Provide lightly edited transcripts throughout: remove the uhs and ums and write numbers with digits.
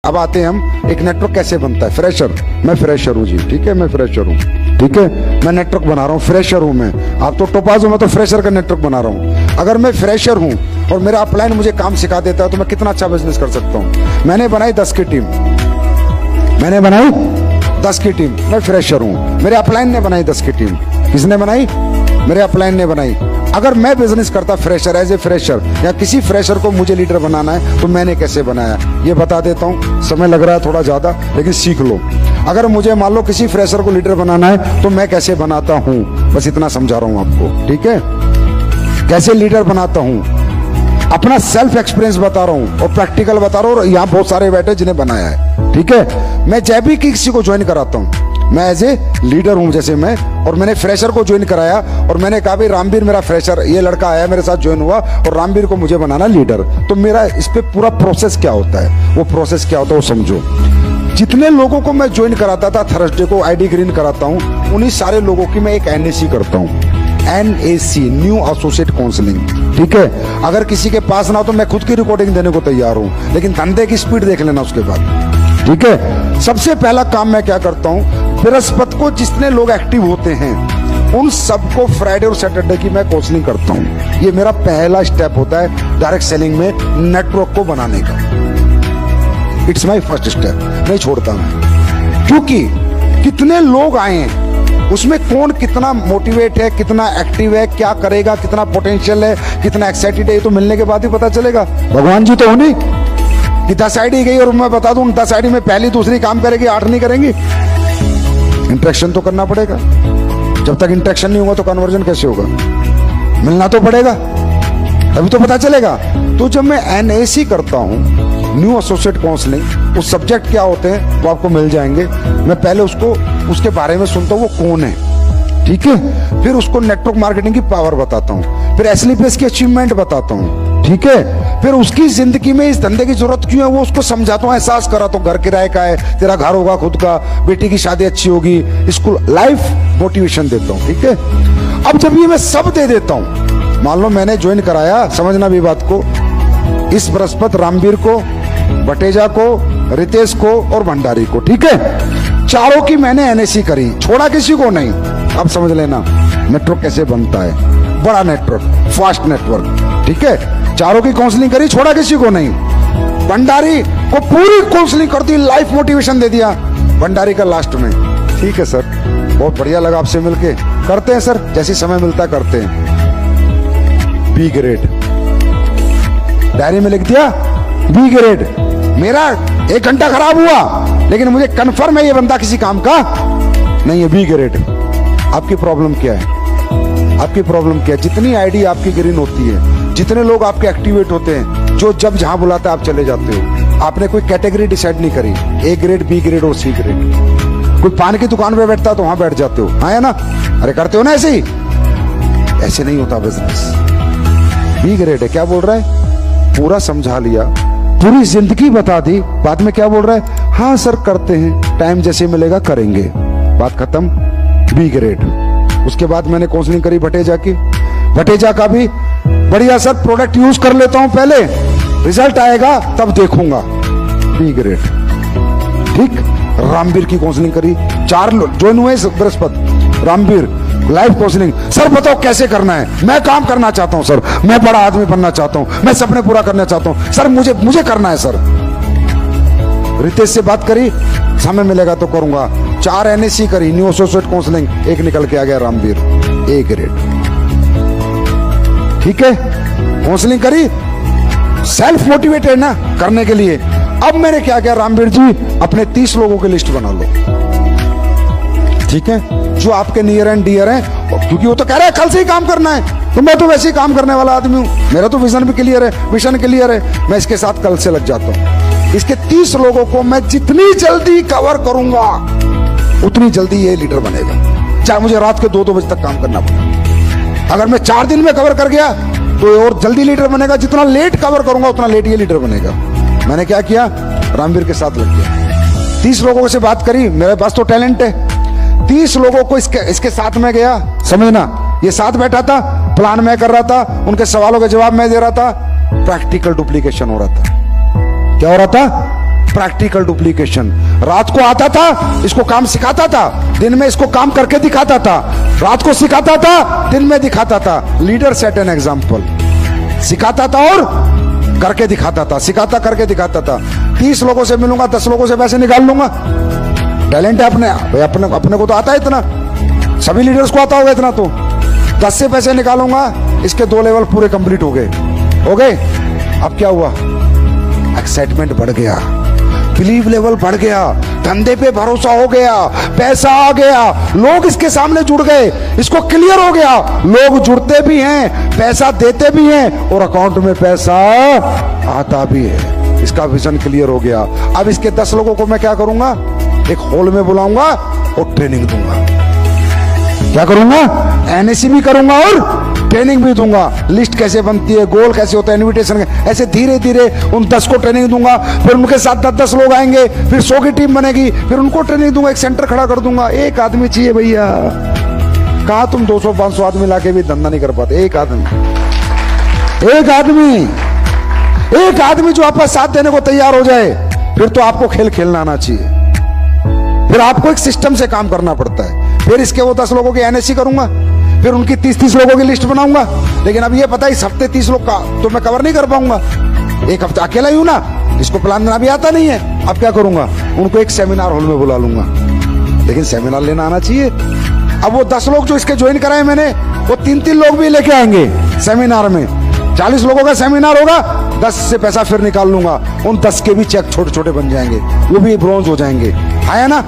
अब आते हैं हम एक नेटवर्क कैसे बनता है। फ्रेशर, मैं फ्रेशर हूँ जी, ठीक है, मैं फ्रेशर हूँ, ठीक है, मैं नेटवर्क बना रहा हूँ, फ्रेशर हूँ मैं। आप तो टोपाज हो, मैं तो फ्रेशर का नेटवर्क बना रहा हूँ। अगर मैं फ्रेशर हूँ और मेरा अपलाइन मुझे काम सिखा देता है तो मैं कितना अच्छा बिजनेस कर सकता हूँ। मैंने बनाई 10 की टीम, मैंने बनाई 10 की टीम, मैं फ्रेशर हूँ। मेरे अपलाइन ने बनाई 10 की टीम। किसने बनाई? मेरे अपलाइन ने बनाई। अगर मैं बिजनेस करता फ्रेशर, एज ए फ्रेशर, या किसी फ्रेशर को मुझे लीडर बनाना है तो मैंने कैसे बनाया ये बता देता हूँ। समय लग रहा है थोड़ा ज्यादा, लेकिन सीख लो। अगर मुझे मान लो किसी फ्रेशर को लीडर बनाना है तो मैं कैसे बनाता हूँ, बस इतना समझा रहा हूँ आपको, ठीक है। कैसे लीडर बनाता हूँ, अपना सेल्फ एक्सपीरियंस बता रहा हूँ और प्रैक्टिकल बता रहा हूँ। और यहाँ बहुत सारे बैठे जिन्हें बनाया है, ठीक है। मैं जब भी किसी को ज्वाइन कराता हूँ, मैं एज ए लीडर हूं जैसे मैं, और मैंने फ्रेशर को ज्वाइन कराया और मैंने कहा भाई रामवीर मेरा फ्रेशर, ये लड़का आया मेरे साथ ज्वाइन हुआ और रामवीर को मुझे बनाना लीडर। तो मेरा इस पे पूरा प्रोसेस क्या होता है, वो प्रोसेस क्या होता है वो समझो। जितने लोगों को मैं ज्वाइन कराता था, थर्सडे को आईडी ग्रीन कराता हूँ, उन्हीं सारे लोगों की मैं एक एनएसी करता हूँ। NAC, न्यू एसोसिएट काउंसलिंग, ठीक है। अगर किसी के पास ना हो तो मैं खुद की रिकॉर्डिंग देने को तैयार हूँ, लेकिन धंधे की स्पीड देख लेना उसके बाद, ठीक है। सबसे पहला काम मैं क्या करता हूँ, बृहस्पति को जितने लोग एक्टिव होते हैं उन सबको फ्राइडे और सैटरडे की मैं काउंसलिंग करता हूँ। ये मेरा पहला स्टेप होता है डायरेक्ट सेलिंग में, नेटवर्क को बनाने का। इट्स माय फर्स्ट स्टेप, नहीं छोड़ता मैं। क्योंकि कितने लोग आए हैं उसमें कौन कितना मोटिवेट है, कितना एक्टिव है, क्या करेगा, कितना पोटेंशियल है, कितना एक्साइटेड है, ये तो मिलने के बाद ही पता चलेगा। भगवान जी तो हो नहीं कि 10 आईडी गई और मैं बता दूं 10 आईडी में पहली दूसरी काम करेगी, 8 नहीं करेंगी। इंटरेक्शन तो करना पड़ेगा। जब तक इंटरेक्शन नहीं होगा तो कन्वर्जन कैसे होगा? मिलना तो पड़ेगा, तभी तो पता चलेगा। तो जब मैं NAC करता हूं, न्यू एसोसिएट काउंसलिंग, उस सब्जेक्ट क्या होते हैं वो आपको मिल जाएंगे। मैं पहले उसको उसके बारे में सुनता हूँ, वो कौन है, ठीक है। फिर उसको नेटवर्क मार्केटिंग की पावर बताता हूँ, फिर SLPS की अचीवमेंट बताता हूँ, ठीक है। फिर उसकी जिंदगी में इस धंधे की जरूरत क्यों है वो उसको समझाता हूँ, एहसास कराता हूँ। घर किराए का है, तेरा घर होगा खुद का, बेटी की शादी अच्छी होगी, स्कूल लाइफ मोटिवेशन देता हूँ, ठीक है। अब जब ये मैं सब दे देता हूँ, मान लो मैंने ज्वाइन कराया, समझना भी बात को, इस बृहस्पति रामवीर को, बटेजा को, रितेश को और भंडारी को, ठीक है। चारों की मैंने NAC करी, छोड़ा किसी को नहीं। अब समझ लेना नेटवर्क कैसे बनता है, बड़ा नेटवर्क, फास्ट नेटवर्क, ठीक है। चारों की काउंसलिंग करी, छोड़ा किसी को नहीं। भंडारी को पूरी काउंसलिंग कर दी, लाइफ मोटिवेशन दे दिया भंडारी का लास्ट में। ठीक है सर, बहुत बढ़िया लगा आपसे मिलके, करते हैं सर, जैसे समय मिलता करते हैं। B ग्रेड डायरी में लिख दिया, B ग्रेड। मेरा 1 घंटा खराब हुआ लेकिन मुझे कंफर्म है ये बंदा किसी काम का नहीं है। B grade. आपकी प्रॉब्लम क्या है? आपकी प्रॉब्लम क्या है? जितनी आईडी आपकी ग्रीन होती है, जितने लोग आपके एक्टिवेट होते हैं, जो जब जहां बुलाता है आप चले जाते हो, आपने कोई कैटेगरी डिसाइड नहीं करी, A ग्रेड, B ग्रेड और C ग्रेड। कोई पान की दुकान पे बैठता तो वहां बैठ जाते हो, हाँ है ना? अरे करते हो ना ऐसे ही? ऐसे नहीं होता बिजनेस। B ग्रेड है, क्या बोल रहा है? पूरा समझा लिया, पूरी जिंदगी बता दी, बाद में क्या बोल रहा है? हाँ सर करते हैं, टाइम जैसे मिलेगा करेंगे, बात खत्म। B grade. उसके बाद मैंने काउंसलिंग करी भटेजा की, भटेजा का भी बढ़िया सर, प्रोडक्ट यूज कर लेता हूं पहले, रिजल्ट आएगा तब देखूंगा। B ग्रेड, ठीक। रामवीर की काउंसलिंग करी, 4 ज्वाइन हुए बृहस्पति। रामवीर लाइव काउंसलिंग, सर बताओ कैसे करना है, मैं काम करना चाहता हूं सर, मैं बड़ा आदमी बनना चाहता हूं, मैं सपने पूरा करना चाहता हूं सर, मुझे करना है सर। रितेश से बात करी, समय मिलेगा तो करूंगा। 4 NAC करी, न्यू एसोसिएट काउंसलिंग, 1 निकल के आ गया रामवीर, A ग्रेड, ठीक है। काउंसलिंग करी, सेल्फ मोटिवेटेड ना करने के लिए। अब मैंने क्या किया, रामवीर जी अपने 30 लोगों की लिस्ट बना लो, ठीक है, जो आपके नियर एंड डियर हैं, क्योंकि वो तो कह रहा है कल से ही काम करना है, तो मैं तो वैसे ही काम करने वाला आदमी हूं, मेरा तो विजन भी क्लियर है, मिशन क्लियर है, मैं इसके साथ कल से लग जाता हूं। इसके 30 लोगों को मैं जितनी जल्दी कवर करूंगा उतनी जल्दी ये लीडर बनेगा, चाहे मुझे रात के 2-2 बजे तक काम करना पड़े। अगर मैं 4 दिन में कवर कर गया तो और जल्दी लीडर बनेगा, जितना लेट कवर करूंगा उतना लेट ये लीडर बनेगा। मैंने क्या किया, रामवीर के साथ लग गया, 30 लोगों से बात करी, मेरे पास तो टैलेंट है, 30 लोगों को इसके साथ में गया, समझना, ये साथ बैठा था, प्लान मैं कर रहा था, उनके सवालों के जवाब मैं दे रहा था, प्रैक्टिकल डुप्लीकेशन हो रहा था। क्या हो रहा था? Practical duplication. रात को आता था, इसको काम सिखाता था, दिन में इसको काम करके दिखाता था, रात को सिखाता था, दिन में दिखाता था। लीडर सेट एन एग्जाम्पल, सिखाता था और करके दिखाता था, सिखाता करके दिखाता था। 30 लोगों से मिलूंगा, 10 लोगों से पैसे निकाल लूंगा। टैलेंट है अपने को तो आता है इतना, सभी लीडर्स को आता होगा इतना। तो 10 से पैसे निकालूंगा, इसके 2 लेवल पूरे कंप्लीट हो गए। अब क्या हुआ? एक्साइटमेंट बढ़ गया, बिलीव लेवल बढ़ गया, धंधे पे भरोसा हो गया, पैसा आ गया, लोग इसके सामने जुड़ गए, इसको क्लियर हो गया, लोग जुड़ते भी हैं, पैसा देते भी हैं और अकाउंट में पैसा आता भी है। इसका विजन क्लियर हो गया। अब इसके 10 लोगों को मैं क्या करूंगा? एक हॉल में बुलाऊंगा और ट्रेनिंग दूंगा। क्या करूंगा? एनएसी भी करूंगा और ट्रेनिंग भी दूंगा। लिस्ट कैसे बनती है, गोल कैसे होता है, इनविटेशन, ऐसे धीरे धीरे उन 10 को ट्रेनिंग दूंगा। फिर उनके साथ 10 लोग आएंगे, फिर 100 की टीम बनेगी, फिर उनको ट्रेनिंग दूंगा। एक सेंटर खड़ा कर दूंगा। एक आदमी चाहिए भैया, कहा तुम 200-500 आदमी लाके भी धंधा नहीं कर पाते। एक आदमी जो आपका साथ देने को तैयार हो जाए, फिर तो आपको खेल खेलना आना चाहिए। फिर आपको एक सिस्टम से काम करना पड़ता है। फिर इसके वो 10 लोगों की एनएससी करूंगा, फिर उनकी 30-30 लोगों की लिस्ट बनाऊंगा। लेकिन अब ये पता है इस हफ्ते 30 लोग का तो मैं कवर नहीं कर पाऊंगा, एक हफ्ता अकेला ही हूं ना, इसको प्लान देना भी आता नहीं है। अब क्या करूंगा? उनको एक सेमिनार हॉल में बुला लूंगा, लेकिन सेमिनार लेना आना चाहिए। अब वो 10 लोग जो इसके ज्वाइन कराए मैंने, वो 3-3 लोग भी लेके आएंगे सेमिनार में। 40 लोगों का सेमिनार होगा, 10 से पैसा फिर निकाल लूंगा। उन 10 के भी चेक छोटे छोटे बन जाएंगे, वो भी ब्रॉन्ज हो जाएंगे। है ना?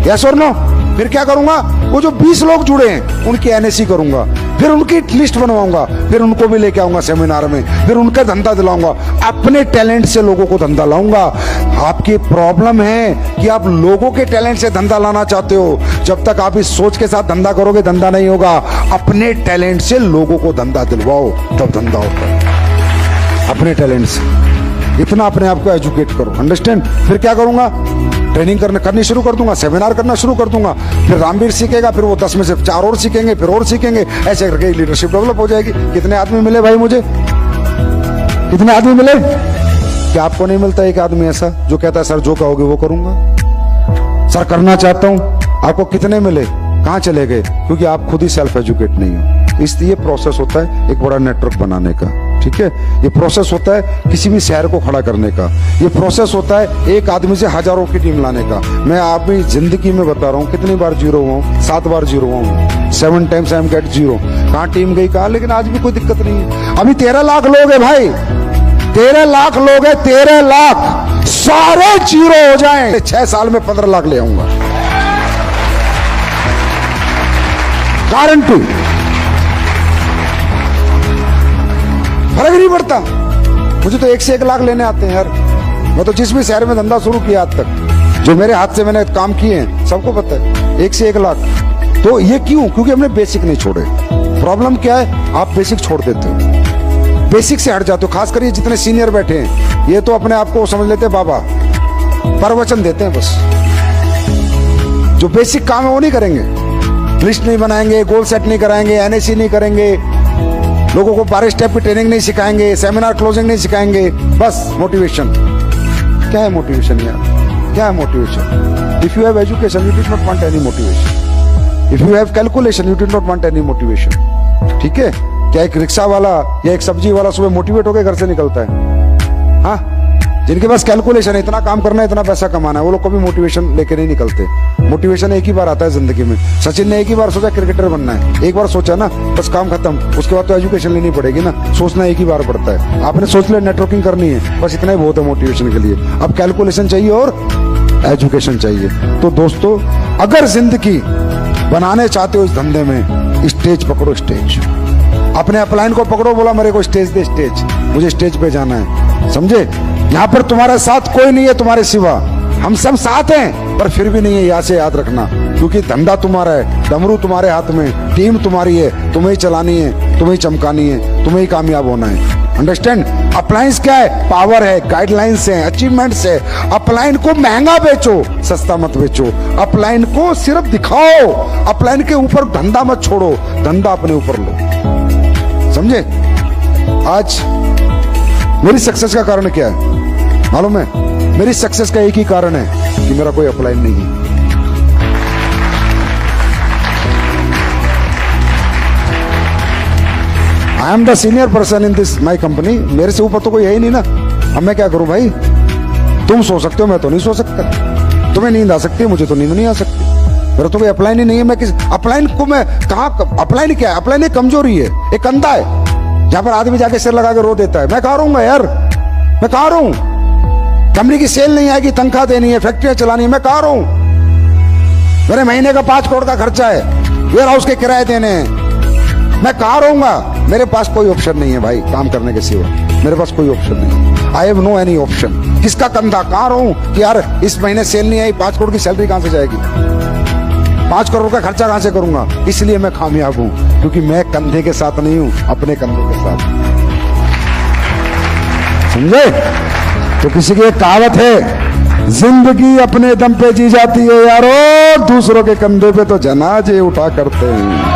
यस और नो? फिर क्या करूंगा? वो जो 20 लोग जुड़े हैं उनकी एनएससी करूंगा, फिर उनकी लिस्ट बनवाऊंगा, फिर उनको भी लेके आऊंगा सेमिनार में, फिर उनका धंधा दिलाऊंगा। अपने टैलेंट से लोगों को धंधा लाऊंगा। आपकी प्रॉब्लम है कि आप लोगों के टैलेंट से धंधा लाना चाहते हो। जब तक आप इस सोच के साथ धंधा करोगे, धंधा नहीं होगा। अपने टैलेंट से लोगों को धंधा दिलवाओ, तब धंधा होता है। अपने टैलेंट से इतना अपने आप को एजुकेट करो। अंडरस्टैंड? फिर क्या करूंगा? ट्रेनिंग करनी शुरू कर दूंगा, सेमिनार करना शुरू कर दूंगा। फिर रामवीर सीखेगा, फिर वो 10 में से 4 और सीखेंगे, फिर और सीखेंगे। ऐसे करके लीडरशिप डेवलप हो जाएगी। कितने आदमी मिले भाई मुझे? कितने आदमी मिले? क्या आपको नहीं मिलता एक आदमी ऐसा जो कहता है सर जो कहोगे वो करूंगा, सर करना चाहता हूं? आपको कितने मिले? कहां चले गए? क्योंकि आप खुद ही सेल्फ एजुकेट नहीं हो। इसलिए प्रोसेस होता है एक बड़ा नेटवर्क बनाने का। ठीक है? ये प्रोसेस होता है किसी भी शहर को खड़ा करने का। ये प्रोसेस होता है एक आदमी से हजारों की टीम लाने का। मैं अपनी जिंदगी में बता रहा हूँ कितनी बार जीरो हुआ हूँ, 7 बार जीरो हुआ हूँ। 7 times I am get zero. कहाँ टीम गई कहाँ, लेकिन आज भी कोई दिक्कत नहीं है। अभी 13 लाख लोग है भाई, 13 लाख लोग है, 13 लाख सारे जीरो हो जाएं, 6 साल में 15 लाख ले आऊंगा, गारंटी। फर्क नहीं पड़ता। मुझे तो 1 से 1 लाख लेने आते हैं यार। मैं तो जिस भी शहर में धंधा शुरू किया आज तक, जो मेरे हाथ से मैंने काम किए हैं, सबको पता है 1 से 1 लाख। तो ये क्यों? क्योंकि हमने बेसिक नहीं छोड़े। प्रॉब्लम क्या है? आप बेसिक छोड़ देते हो, बेसिक से हट जाते हो। खासकर ये जितने सीनियर बैठे हैं, ये तो अपने आप को समझ लेते हैं बाबा, प्रवचन देते हैं बस। जो बेसिक काम है वो नहीं करेंगे, लिस्ट नहीं बनाएंगे, गोल सेट नहीं कराएंगे, एनएसी नहीं करेंगे, लोगों को 12 स्टेप की ट्रेनिंग नहीं सिखाएंगे, सेमिनार क्लोजिंग नहीं सिखाएंगे। बस मोटिवेशन। क्या है मोटिवेशन यार? क्या है motivation? If you have education you did not want any motivation. If you have calculation you did not want any motivation. ठीक है? क्या एक रिक्शा वाला या एक सब्जी वाला सुबह मोटिवेट होकर घर से निकलता है? हाँ, जिनके पास कैलकुलेशन है, इतना काम करना है, इतना पैसा कमाना है, वो लोग कभी मोटिवेशन लेके नहीं निकलते। मोटिवेशन एक ही बार आता है जिंदगी में। सचिन ने एक ही बार सोचा क्रिकेटर बनना है, एक बार सोचा ना, बस काम खत्म। उसके बाद तो एजुकेशन लेनी पड़ेगी ना, सोचना एक ही बार पड़ता है। आपने सोच लिया नेटवर्किंग करनी है, बस इतना ही बहुत है मोटिवेशन के लिए। अब कैलकुलेशन चाहिए और एजुकेशन चाहिए। तो दोस्तों, अगर जिंदगी बनाने चाहते हो इस धंधे में, स्टेज पकड़ो, स्टेज। अपने अपलाइन को पकड़ो, बोला मेरे को स्टेज दे, स्टेज, मुझे स्टेज पे जाना है। समझे? यहाँ पर तुम्हारे साथ कोई नहीं है तुम्हारे सिवा। हम सब साथ हैं, पर फिर भी नहीं है, यहाँ से याद रखना। क्योंकि धंधा तुम्हारा है, डमरू तुम्हारे हाथ में, टीम तुम्हारी है, तुम्हें ही चलानी है, तुम्हें ही चमकानी है, तुम्हें ही कामयाब होना है। अंडरस्टैंड? अप्लायंस क्या है? पावर है, गाइडलाइंस है, अचीवमेंट्स है। अपलाइन को महंगा बेचो, सस्ता मत बेचो। अपलाइन को सिर्फ दिखाओ, अपलाइन के ऊपर धंधा मत छोड़ो, धंधा अपने ऊपर लो। समझे? आज मेरी सक्सेस का कारण क्या है मालूम है? मेरी सक्सेस का एक ही कारण है कि मेरा कोई अपलाइन नहीं है। I am the senior person in this my company. मेरे से ऊपर तो कोई है ही नहीं ना। अब मैं क्या करूं भाई? तुम सो सकते हो, मैं तो नहीं सो सकता। तुम्हें नींद आ सकती है, मुझे तो नींद नहीं आ सकती। मेरा तो कोई अपलाइन ही नहीं है। मैं किस अपलाइन को मैं कहा? अपलाइन क्या है? अपलाइन एक कमजोरी है, एक कंधा है जहां पर आदमी जाके सिर लगा के रो देता है। मैं कहां रहूंगा यार? मैं कहां रहूं? कंपनी की सेल नहीं आएगी, तनख्वाह देनी है, फैक्ट्रियां चलानी है, मैं कहां रहूं? मेरे महीने का 5 करोड़ का खर्चा है, वेयर हाउस के किराए देने हैं, मैं कहां रहूंगा? मेरे पास कोई ऑप्शन नहीं है भाई काम करने के सिवा। मेरे पास कोई ऑप्शन नहीं है। I have no any option. किसका कंधा? कहां रहूं कि यार इस महीने सेल नहीं आई, 5 करोड़ की सैलरी कहां से जाएगी, 5 करोड़ का खर्चा कहां से करूंगा? इसलिए मैं कामयाब हूं, क्योंकि मैं कंधे के साथ नहीं हूं, अपने कंधे के साथ। समझे? तो किसी की एक कहावत है, जिंदगी अपने दम पे जी जाती है यारो, दूसरों के कंधे पे तो जनाजे उठा करते हैं।